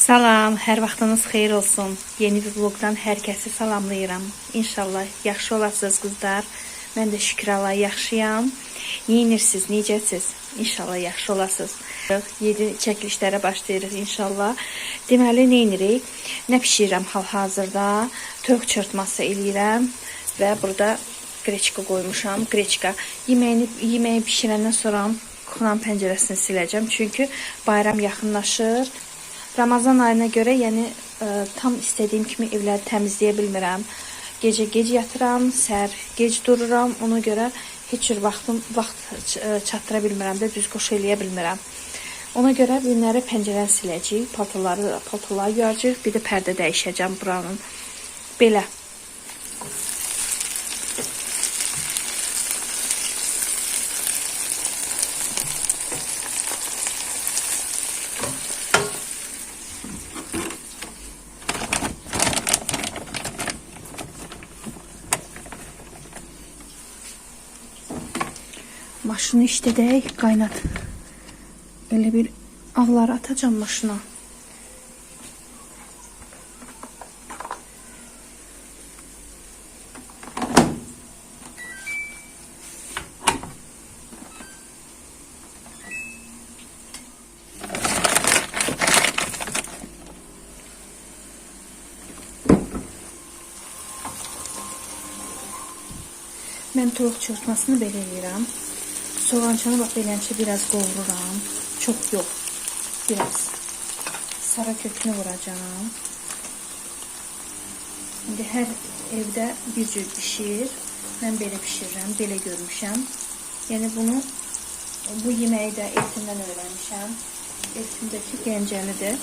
Salam, hər vaxtınız xeyir olsun. Yeni bir vlogdan hər kəsi salamlayıram. İnşallah yaxşı olasınız qızlar. Mən də şükür Allah yaxşıyam. Yeyinirsiniz, necəsiz? İnşallah yaxşı olasınız. Yeni çəkilişlərə başlayırıq inşallah. Deməli, neyinirik? Nə pişirirəm hal-hazırda? Toyuq çırtması eləyirəm və burada qreçka qoymuşam. Qreçka yeməyi bişirəndən sonra kran pəncərəsini siləcəm. Çünki bayram yaxınlaşır. Ramazan ayına görə, yəni tam istədiyim kimi evləri təmizləyə bilmirəm. Gecə gec yatıram, səhər gec dururam. Ona görə heç cür vaxt çatdıra bilmirəm də, düz qoşu eləyə bilmirəm. Ona görə günləri pəncərəni siləcəyik, paltoları yuyacağıq, bir də pərdə dəyişəcəm buranın. Belə. Maşını işlədək, qaynat. Elə bir avları atacağım maşına. Mən toyuq çırpmasını belə eləyirəm. Soğançanı bax belənçə biraz qovururam. Çox yox. Biraz. Sara kökünü vuracağım. İndi hər evdə bir cür pişir. Mən belə pişirirəm. Belə görmüşəm. Yəni bu yeməyi də etimdən öyrənmişəm. Etimdəki gəncəlidir.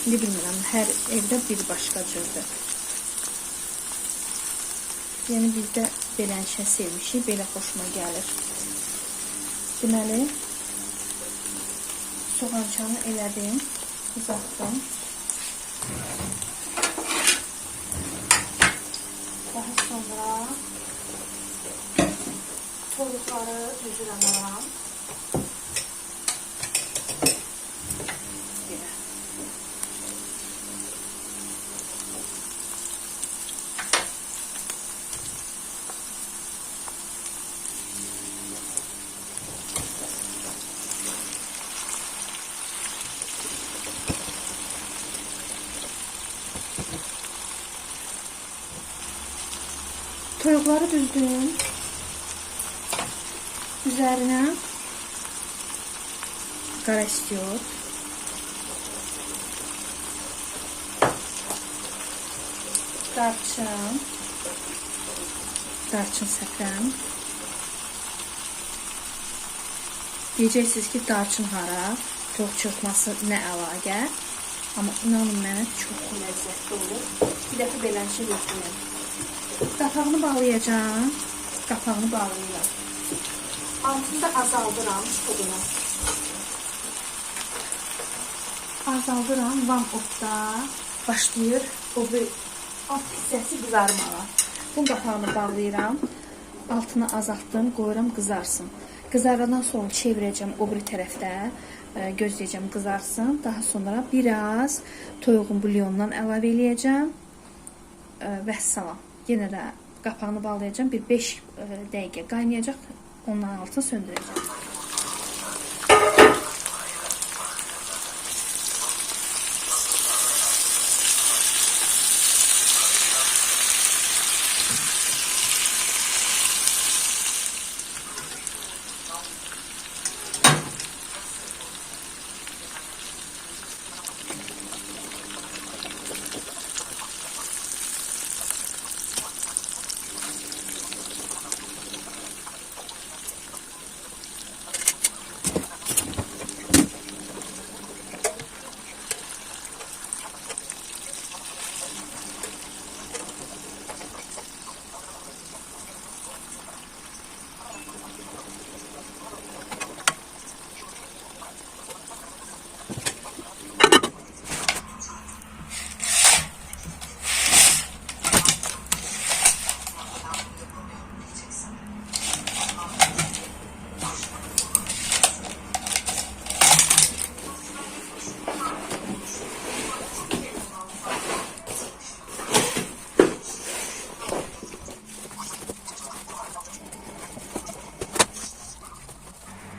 İndi bilmirəm. Hər evdə bir başqa cürdür. Yəni bizdə belənçə sevmişik. Belə xoşuma gəlir. Deməli, soğançanı elədim, qızartdım. Daha sonra toyuqları düzürəm alam. Toyuqları düzdüm. Üzərinə qara istiot, darçın səfrən. Deyəcəksiniz ki, darçın hara, toyuq çırpması nə əlaqə. Amma inanın mənə çox ləzzətli olur. Bir dəfə belənçə götürün. Qapağını bağlayacağım. Qapağını bağlayıram. Altında azaldıram odunu. Azaldıram. Van otda başlayır o bir alt hissəsi qızarmağa. Bunun qapağını bağlayıram. Altını azaltdım. Qoyuram qızarsın. Qızardan sonra çevirəcəm o biri tərəfdə. Gözləyəcəm qızarsın. Daha sonra biraz toyuğun bulyonundan əlavə eləyəcəm. Vəssalam. Yenə də qapağını bağlayacağım. Bir 5 dəqiqə qaynayacaq. Ondan altını söndürəcəm.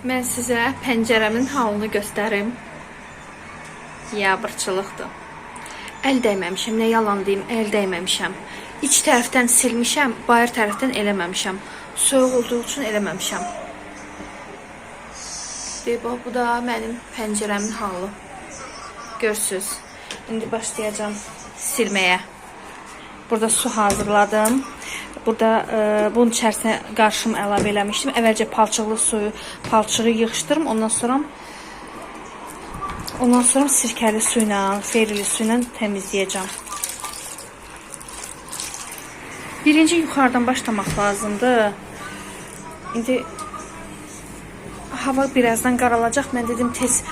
Mən sizə pəncərəmin halını göstərim. Yabırçılıqdır. Əl dəyməmişəm, nə yalan deyim, əl dəyməmişəm. İç tərəfdən silmişəm, bayır tərəfdən eləməmişəm. Soyuq olduğu üçün eləməmişəm. Bu da mənim pəncərəmin halı. Görsünüz. İndi başlayacağım silməyə. Burada su hazırladım. Burada bunun içərisinə qarışım əlavə eləmişdim. Əvvəlcə palçığı yığışdırım. Ondan sonra sirkəli su ilə, ferili su ilə təmizləyəcəm. Birinci yuxarıdan başlamaq lazımdır. İndi hava birazdan qaralacaq. Mən dedim tez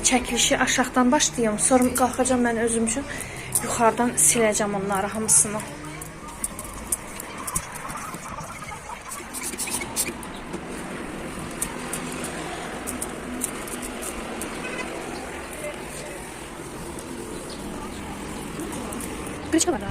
çəkilişi aşağıdan başlayayım. Sonra qalxacağım mən özüm üçün yuxarıdan siləcəm onları hamısını. Qıçalara.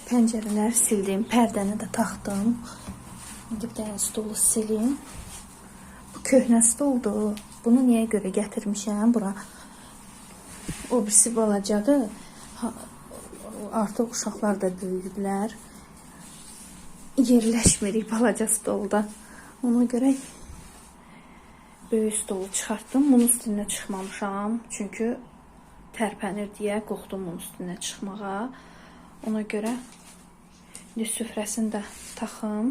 Pəncərələri sildim, pərdəni də taxdım. İndi bir dənə stolu silim. Bu köhnə stoldur. Bunu niyə görə gətirmişəm bura? O birisi balacadır. Artıq uşaqlar da böyüyüblər. Yerləşmirik balaca stolda. Ona görə böyük stolu çıxartdım. Bunun üstünə çıxmamışam. Çünki tərpənir deyə qorxdum bunun üstünə çıxmağa. Ona görə indi süfrəsini də taxım.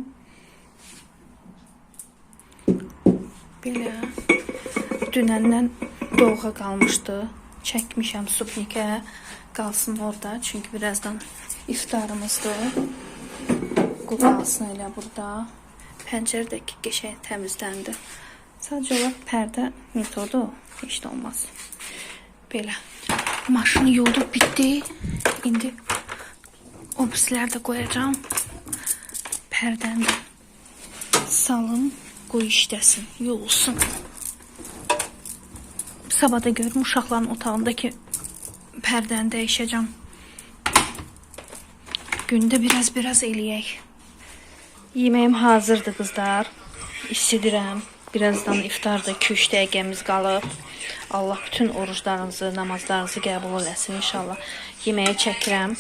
Belə dünəndən doğğa qalmışdı. Çəkmişəm supnikə. Qalsın orada. Çünki birazdan iftarımızdır. Qalsın elə burada. Pəncərə də qəşəng təmizləndi. Sadəcə olaraq pərdə metodu heç də olmaz. Belə. Maşını yolub bitdi. İndi o birisləri də qoyacağım. Pərdəni də salım, qoy işləsin, yolsun. Sabah da görüm uşaqların otağındakı pərdəni dəyişəcəm. Gündə biraz eləyək. Yeməyim hazırdır qızlar. İstidirəm. Birazdan iftarda 2-3 dəqiqəmiz qalıb. Allah bütün oruclarınızı, namazlarınızı qəbul eləsin inşallah. Yeməyə çəkirəm.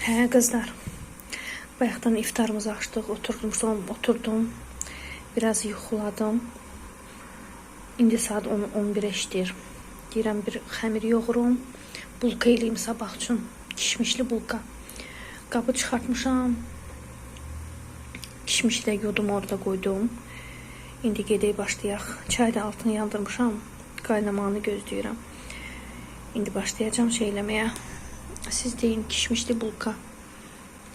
Hə qızlar, bayaqdan iftarımızı açdıq, oturdum, biraz yuxuladım. İndi saat 11-ə işləyir. Deyirəm bir xəmir yoğurum, bulka eləyim sabah üçün, kişmişli bulka. Qabı çıxartmışam, kişmişi də yudum orada qoydum. İndi gedək başlayaq. Çay da altını yandırmışam, qaynamağını gözləyirəm. İndi başlayacağım şey eləməyə. Siz deyin kişmişli bulka.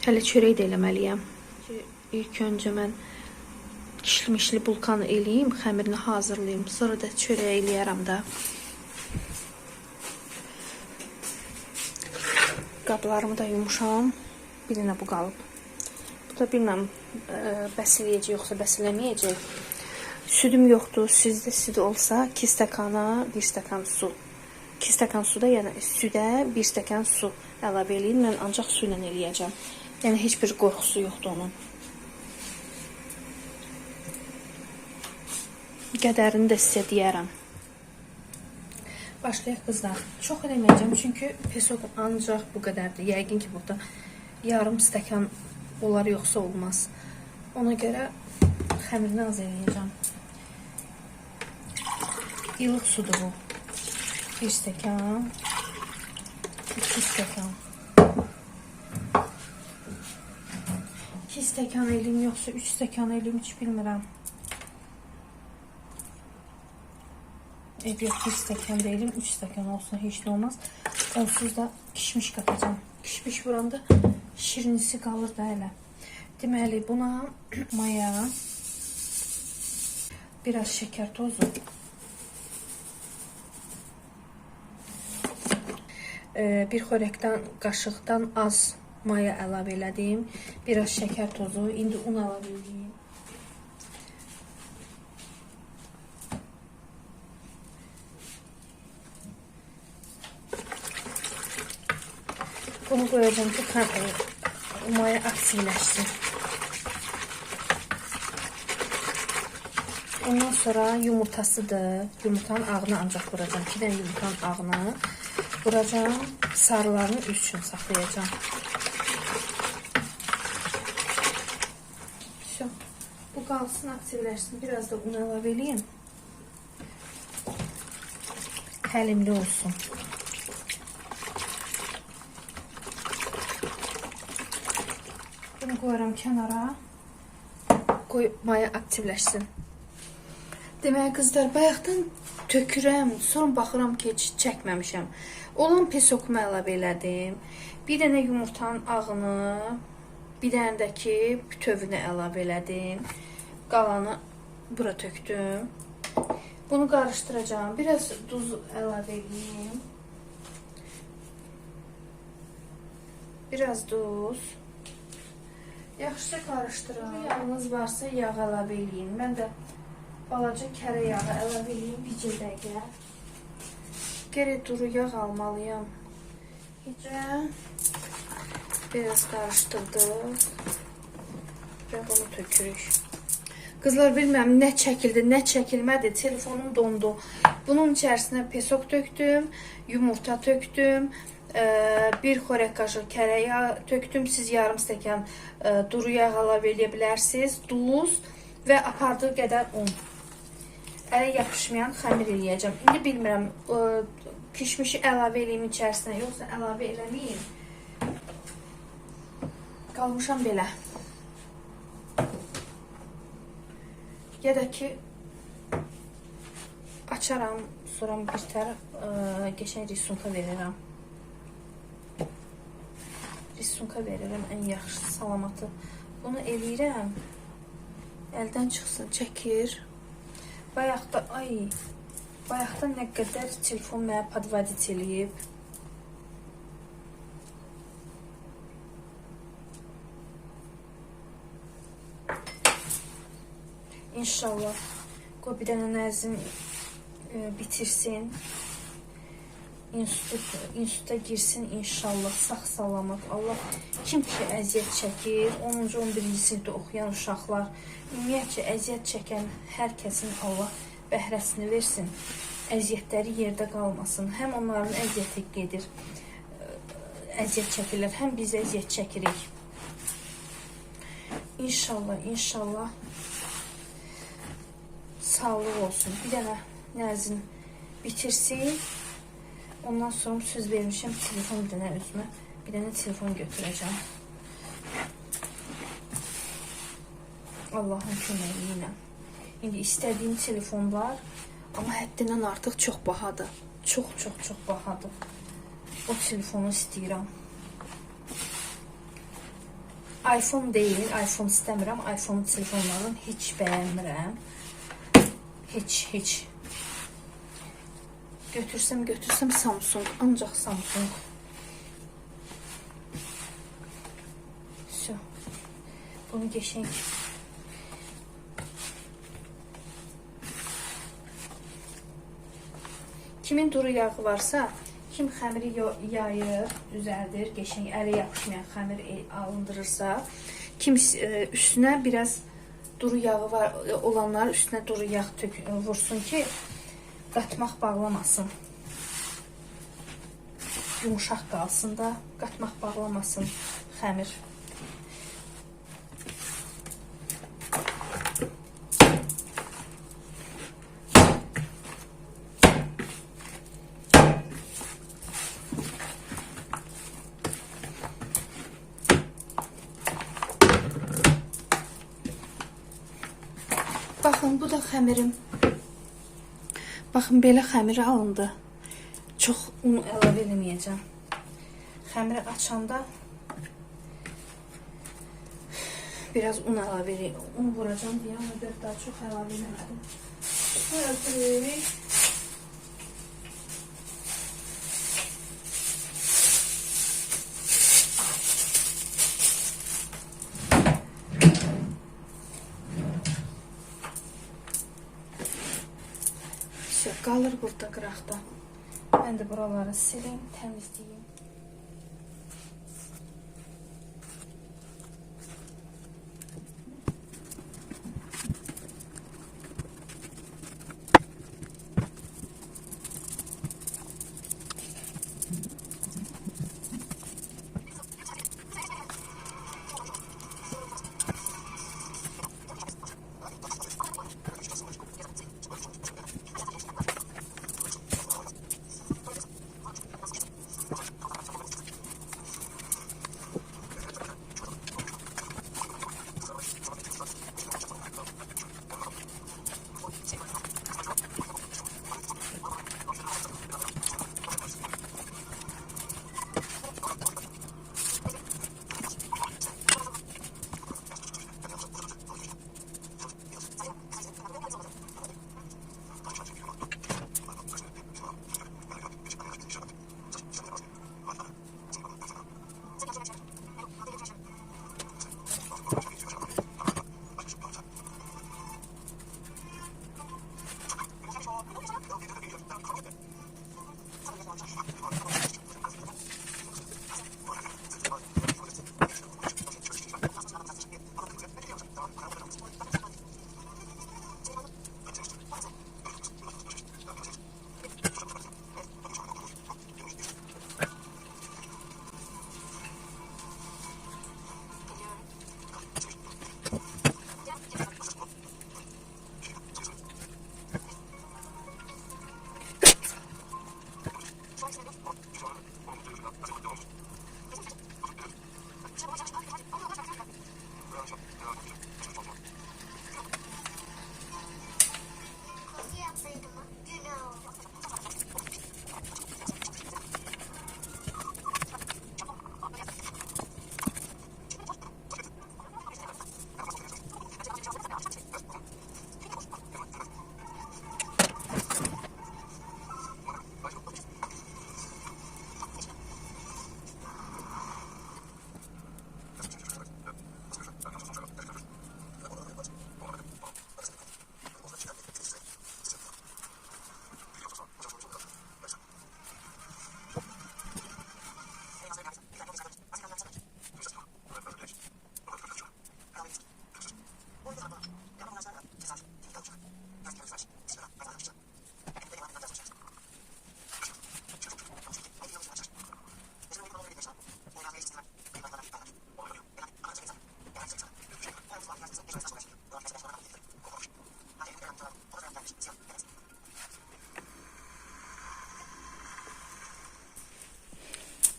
Hələ çörək də eləməliyəm. İlk öncə mən kişmişli bulkanı eləyim, xəmirini hazırlayayım. Sonra da çörək eləyərəm də. Qablarımı da yumuşam. Bir dənə bu qalıb. Bu da bilməm bəs eləyəcək yoxsa bəs eləməyəcək. Südüm yoxdur. Sizdə süd olsa 2 stəkana 1 stəkan su. 2 stəkan suda, yəni südə 1 stəkan su əlavə edin. Mən ancaq su ilə eləyəcəm. Yəni heç bir qorxusu yoxdur onun. Qədərini də sizə deyərəm. Başlayaq qızlar. Çox eləməyəcəm çünki pesok ancaq bu qədərdir. Yəqin ki burada yarım stəkan olar yoxsa olmaz. Ona görə xəmirini az eləyəcəm. İlıq sudur bu. 1 stəkan, 2 stəkan. 2 stəkan eləyim yoxsa 3 stəkan eləyim heç bilmirəm. Yox, 1 stəkan deyiləm, 3 stəkan olsun, heç də olmaz. Onsuz da kişmiş qatacağım. Kişmiş vuranda şirinisi qalır da hələ. Deməli, buna maya biraz şeker tozu, bir xörəkdən qaşıqdan az maya əlavə elədim, biraz şeker tozu, indi un əlavə edeyim. Bunu koyacağım ki maya aktivləşsin. Ondan sonra yumurtasıdır. Yumurtanın ağını ancaq vuracağım. 2 dənə yumurtanın ağını vuracağım. Sarılarını üst üçün saxlayacağım. Şu, bu qalsın, aktivləşsin. Biraz da un əlavə edeyim. Həlimli olsun. Bunu koyuram kənara. Qoy maya aktivləşsin. Deməli qızlar, bayaqdan tökürəm, sonra baxıram ki, heç çəkməmişəm. Olan pesokumu əlavə elədim. Bir dənə yumurtanın ağını, bir dənə də ki, bütövünü əlavə elədim. Qalanı bura tökdüm. Bunu qarışdıracağım. Biraz duz əlavə edeyim. Biraz duz. Yaxşıca qarışdırın. Yağınız varsa yağ əlavə edin. Mən də balaca kərə yağı əlavə edeyim bir dəqiqə. Gərək duru yağ almalıyam. Biraz qarışdırdık və bunu tökürük. Qızlar, bilməm nə çəkildi, nə çəkilmədi. Telefonum dondu. Bunun içərisinə pesok tökdüm, yumurta tökdüm, bir xörək qaşığı kərə yağı tökdüm. Siz yarım stəkan duru yağ əlavə edə bilərsiniz. Duz və apardığı qədər un. Ələ yapışmayan xəmir eləyəcəm. İndi bilmirəm, kişmişi əlavə eləyim içərisinə, yoxsa əlavə eləməyim. Qalmışam belə. Ya da ki, açaram, sonra bir tərəf geçən risunka verirəm. Risunka verirəm, ən yaxşı salamatı. Bunu eləyirəm. Əldən çıxsın, çəkir. Bayaqda nə qədər telefon mənə podvadit eləyib. İnşallah qoy bir dənə Nəzim bitirsin. İnstituta girsin inşallah, sağ salamat. Allah kim ki əziyyət çəkir, 10-cu 11-ci sinifdə oxuyan uşaqlar, ümumiyyətcə əziyyət çəkən hər kəsin Allah bəhrəsini versin. Əziyyətləri yerdə qalmasın. Həm onların əziyyəti gedir, əziyyət çəkirlər, həm biz əziyyət çəkirik. İnşallah, inşallah sağlıq olsun. Bir dənə Nəzim bitirsin. Ondan sonra söz vermişim, telefon bir dənə özümə, bir dənə telefon götürəcəm. Allahın köməyi ilə. İndi istədiyim telefonlar, amma həddindən artıq çox bahadır. Çox bahadır. O telefonu istəyirəm. iPhone deyil, iPhone istəmirəm. iPhone telefonlarını heç bəyənmirəm. Heç. Götürsəm Samsung, ancaq Samsung. Bunu geçək. Kimin duru yağı varsa, kim xəmiri yayır, düzəldir, geçək ələ yapışmayan xəmir alındırırsa, kim üstünə biraz duru yağı var olanlar üstünə duru yağ vursun ki, qatmaq bağlamasın. Yumuşaq qalsın da, qatmaq bağlamasın xəmir. Baxın, bu da xəmirim. Baxın, belə xəmiri alındı. Çox un əlavə eləməyəcəm. Xəmiri açanda biraz un əlavə edeyim. Un vuracam deyə ona görə daha çox əlavə eləmədim. Öldürürük. Qalır burada qıraqda. Mən də buraları silim, təmizləyim.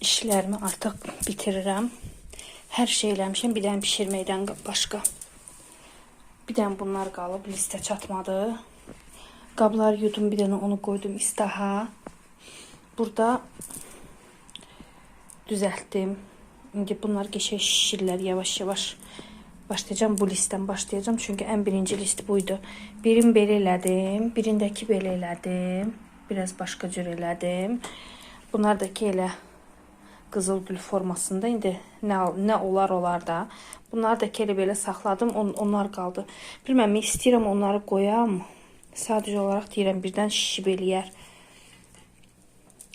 İşlərimi artıq bitirirəm. Hər şey eləmişəm, bir dənə bişirməkdən başqa. Bir dənə bunlar qalıb, listə çatmadı. Qabları yudum, bir dənə onu qoydum istaha. Burada düzəltdim. İndi bunlar geçək şişirlər yavaş-yavaş. Başlayacağım, bu listdən başlayacağım. Çünki ən birinci list buydu. Birini belə elədim, birindəki belə elədim. Biraz başqa cür elədim. Bunlar da ki elə qızıl gül formasında. İndi nə olar da. Bunları da ki elə belə saxladım. Onlar qaldı. Bilməm, istəyirəm onları qoyam. Sadəcə olaraq deyirəm, birdən şişib eləyər.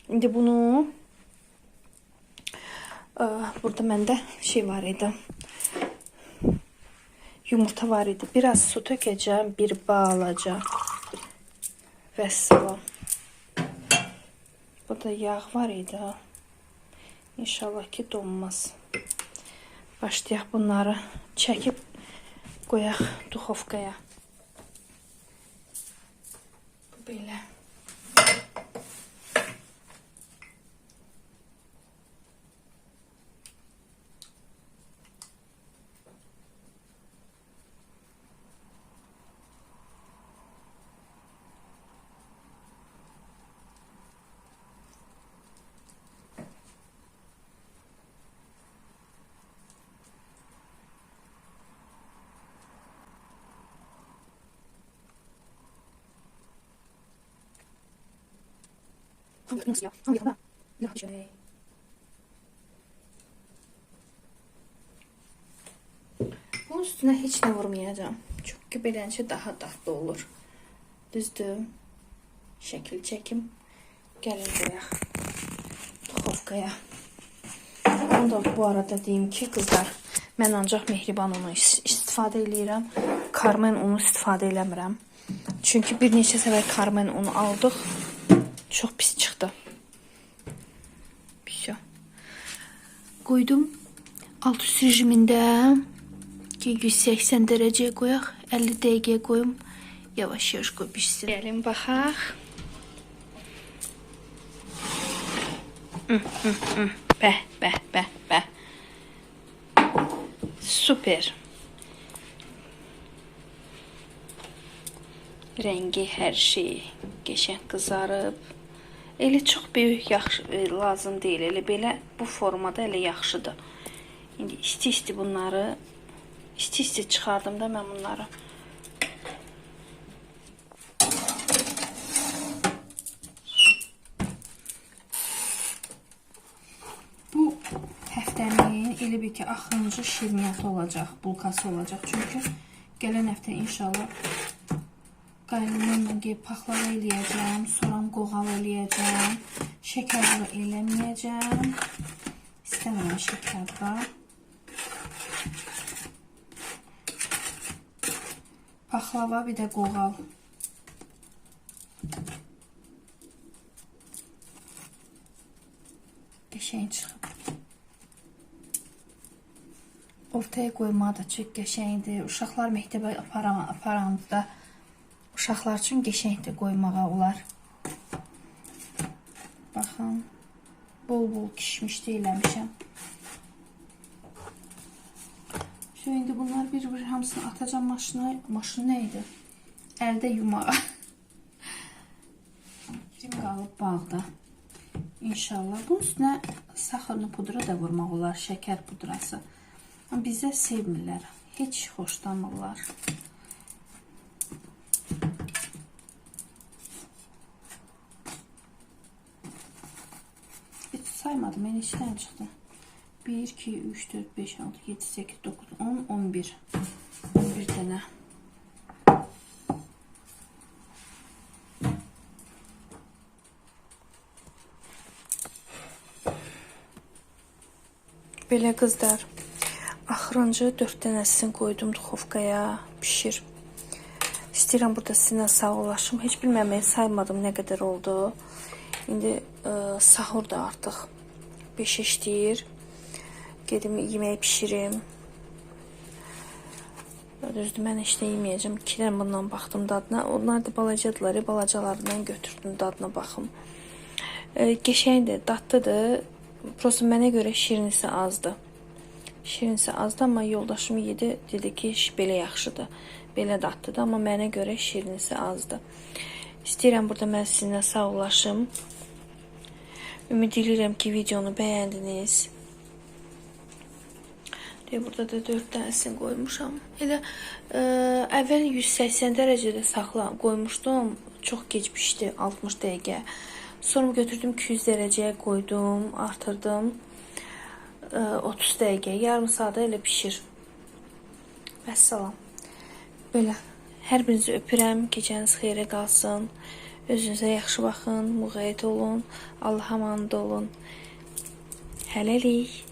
İndi bunu burada məndə şey var idi. Yumurta var idi. Biraz su tökəcəm, bir balaca. Vəssalam. Burada yağ var idi. İnşallah ki donmaz. Başlayaq bunları çəkib qoyaq duxovkaya. Belə. Bunun üstünə heç nə vurmayacağım. Çünki beləncə daha dadlı olur. Düzdür. Şəkil çəkim. Gəlin qoyaq duxovkaya. Onu da bu arada deyim ki, qızlar, mən ancaq mehriban unu istifadə edirəm. Carmen unu istifadə eləmirəm. Çünki bir neçə səfər Carmen unu aldıq. Çox pis çıxdı. Pis. Qoydum. Alt üst rejimində 180 dərəcəyə qoyaq. 50 dəqiqəyə qoyum. Yavaş-yavaş qoy pişsin. Gəlin baxaq. Bəh. Super. Rəngi, hər şey qəşəng qızarıb. Elə çox böyük lazım deyil. Elə belə bu formada elə yaxşıdır. İndi isti-isti bunları isti-isti çıxardım da mən bunları. Bu həftənin elə bir ki, axırıncı şirniyyatı olacaq, bulkası olacaq. Çünki gələn həftə inşallah qayınımla gəlib paxlava eləyəcəm, soğan qoğal eləyəcəm, şəkərli eləməyəcəm. İstəmirəm şəkərli. Paxlava, bir də qoğal. Qəşəng çıxıb. Ortaya qoymağı da çox qəşəngdir. Uşaqlar məktəbə aparanda uşaqlar üçün qəşəngdir qoymağa olar. Baxın, bol-bol kişmişdə eləmişəm. İndi bunlar bir-bir hamısını atacağım maşına. Maşın nə idi? Əldə yumağa. Kim qalıb bağda. İnşallah. Bunun üstünə saxırlı pudra da vurmaq olar, şəkər pudrası. Amma bizə sevmirlər. Heç xoşlanmırlar. Heç saymadım. Mən içdən çıxdı. 1, 2, 3, 4, 5, 6, 7, 8, 9, 10, 11. 11 dənə. Belə qızlar, axırıncı 4 dənəsini qoydum duxovkaya, pişir. İstəyirəm burada sizinlə sağollaşım. Heç bilməm, saymadım nə qədər oldu. İndi sahur da artıq 5 işləyir. Gedim yeməyi pişirim. Düzdür, mən heç nə yeməyəcəm. 2 dənə bundan baxdım dadına. Onlar da balacadılar. Balacalarından götürdüm dadına baxım. Qəşəngdir, dadlıdır. Prosta mənə görə şirinisi azdır. Şirinisi azdır, amma yoldaşım yedi. Dedi ki, belə yaxşıdır. Belə dadlıdır, amma mənə görə şirinisi azdır. İstəyirəm burada mən sizinlə sağollaşım. Ümid edirəm ki, videonu bəyəndiniz. Burada da 4 dənəsini qoymuşam. Elə əvvəl 180 dərəcədə qoymuşdum. Çox keçmişdi, 60 dəqiqə. Sonra götürdüm 200 dərəcəyə qoydum, artırdım. 30 dəqiqə, yarım saata elə pişir. Vəssalam. Belə, hər birinizi öpürəm. Gecəniz xeyrə qalsın. Özünüzə yaxşı baxın, müğayət olun. Allah'a əmanət olun. Hələlik.